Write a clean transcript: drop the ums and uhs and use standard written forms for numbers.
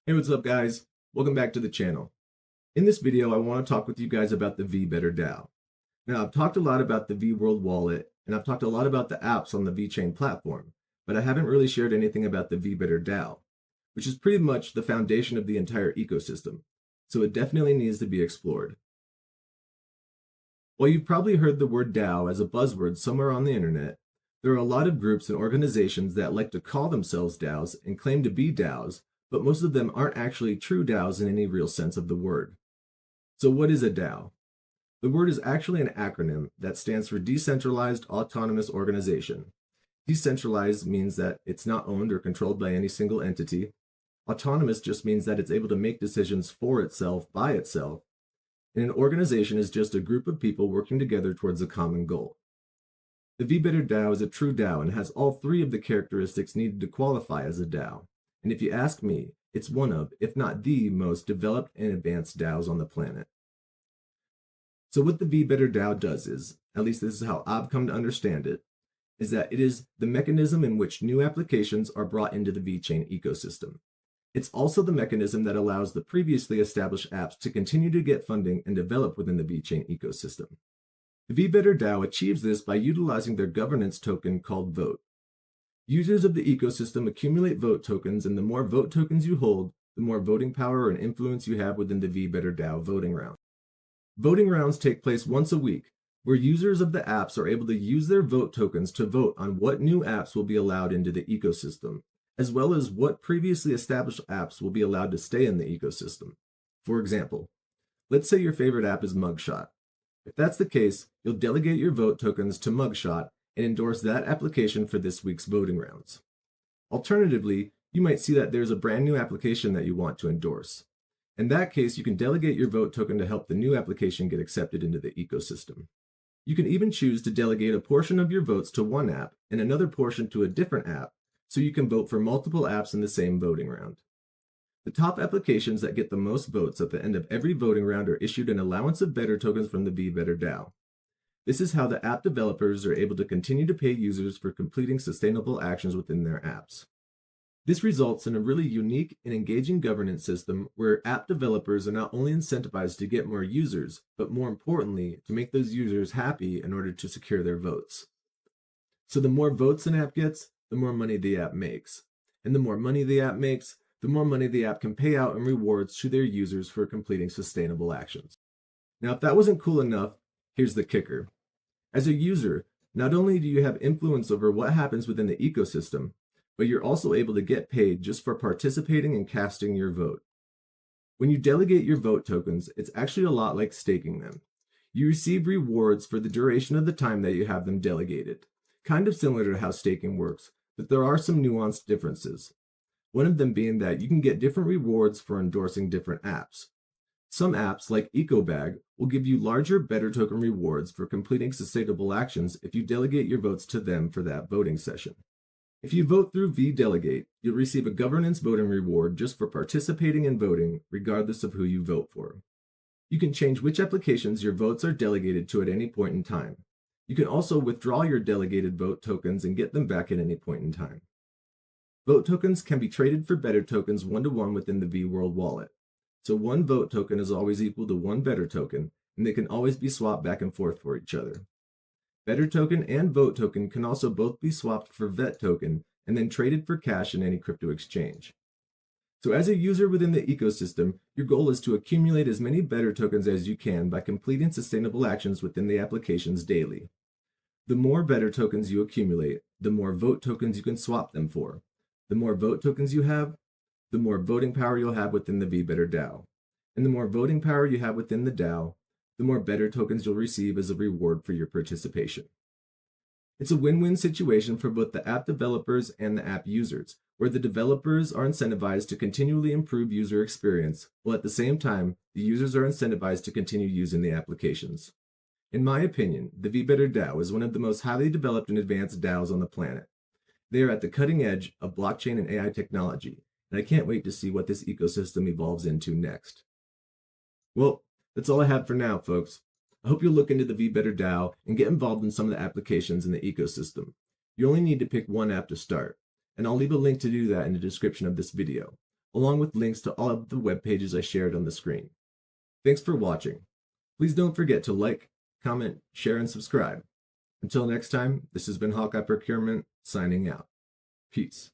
Hey, what's up guys? Welcome back to the channel. In this video, I want to talk with you guys about the VeBetterDAO. Now, I've talked a lot about the VeWorld wallet, and I've talked a lot about the apps on the VeChain platform, but I haven't really shared anything about the VeBetterDAO, which is pretty much the foundation of the entire ecosystem, so it definitely needs to be explored. While you've probably heard the word DAO as a buzzword somewhere on the internet, there are a lot of groups and organizations that like to call themselves DAOs and claim to be DAOs, but most of them aren't actually true DAOs in any real sense of the word. So what is a DAO? The word is actually an acronym that stands for Decentralized Autonomous Organization. Decentralized means that it's not owned or controlled by any single entity. Autonomous just means that it's able to make decisions for itself, by itself. And an organization is just a group of people working together towards a common goal. The VeBetterDAO is a true DAO and has all three of the characteristics needed to qualify as a DAO. And if you ask me, it's one of, if not the most developed and advanced DAOs on the planet. So what the VeBetterDAO does is, at least this is how I've come to understand it, is that it is the mechanism in which new applications are brought into the VeChain ecosystem. It's also the mechanism that allows the previously established apps to continue to get funding and develop within the VeChain ecosystem. The VeBetterDAO achieves this by utilizing their governance token called VOT. Users of the ecosystem accumulate VOT tokens, and the more VOT tokens you hold, the more voting power and influence you have within the VeBetterDAO voting round. Voting rounds take place once a week, where users of the apps are able to use their VOT tokens to vote on what new apps will be allowed into the ecosystem, as well as what previously established apps will be allowed to stay in the ecosystem. For example, let's say your favorite app is Mugshot. If that's the case, you'll delegate your VOT tokens to Mugshot and endorse that application for this week's voting rounds. Alternatively, you might see that there's a brand new application that you want to endorse. In that case, you can delegate your VOT token to help the new application get accepted into the ecosystem. You can even choose to delegate a portion of your votes to one app and another portion to a different app, so you can vote for multiple apps in the same voting round. The top applications that get the most votes at the end of every voting round are issued an allowance of Better tokens from the VeBetterDAO. This is how the app developers are able to continue to pay users for completing sustainable actions within their apps. This results in a really unique and engaging governance system where app developers are not only incentivized to get more users, but more importantly, to make those users happy in order to secure their votes. So the more votes an app gets, the more money the app makes. And the more money the app makes, the more money the app can pay out in rewards to their users for completing sustainable actions. Now, if that wasn't cool enough, here's the kicker. As a user, not only do you have influence over what happens within the ecosystem, but you're also able to get paid just for participating and casting your vote. When you delegate your VOT tokens, it's actually a lot like staking them. You receive rewards for the duration of the time that you have them delegated, kind of similar to how staking works, but there are some nuanced differences. One of them being that you can get different rewards for endorsing different apps. Some apps, like EcoBag, will give you larger Better token rewards for completing sustainable actions if you delegate your votes to them for that voting session. If you vote through VDelegate, you'll receive a governance voting reward just for participating in voting, regardless of who you vote for. You can change which applications your votes are delegated to at any point in time. You can also withdraw your delegated VOT tokens and get them back at any point in time. VOT tokens can be traded for Better tokens one-to-one within the VeWorld wallet. So one VOT token is always equal to one Better token, and they can always be swapped back and forth for each other. Better token and VOT token can also both be swapped for VET token and then traded for cash in any crypto exchange. So as a user within the ecosystem, your goal is to accumulate as many Better tokens as you can by completing sustainable actions within the applications daily. The more Better tokens you accumulate, the more VOT tokens you can swap them for. The more VOT tokens you have, the more voting power you'll have within the VeBetterDAO. And the more voting power you have within the DAO, the more Better tokens you'll receive as a reward for your participation. It's a win-win situation for both the app developers and the app users, where the developers are incentivized to continually improve user experience, while at the same time, the users are incentivized to continue using the applications. In my opinion, the VeBetterDAO is one of the most highly developed and advanced DAOs on the planet. They are at the cutting edge of blockchain and AI technology, and I can't wait to see what this ecosystem evolves into next. Well, that's all I have for now, folks. I hope you'll look into the VeBetterDAO and get involved in some of the applications in the ecosystem. You only need to pick one app to start, and I'll leave a link to do that in the description of this video. along with links to all of the web pages I shared on the screen. Thanks for watching. Please don't forget to like, comment, share, and subscribe. Until next time, this has been Hawkeye Procurement signing out. Peace.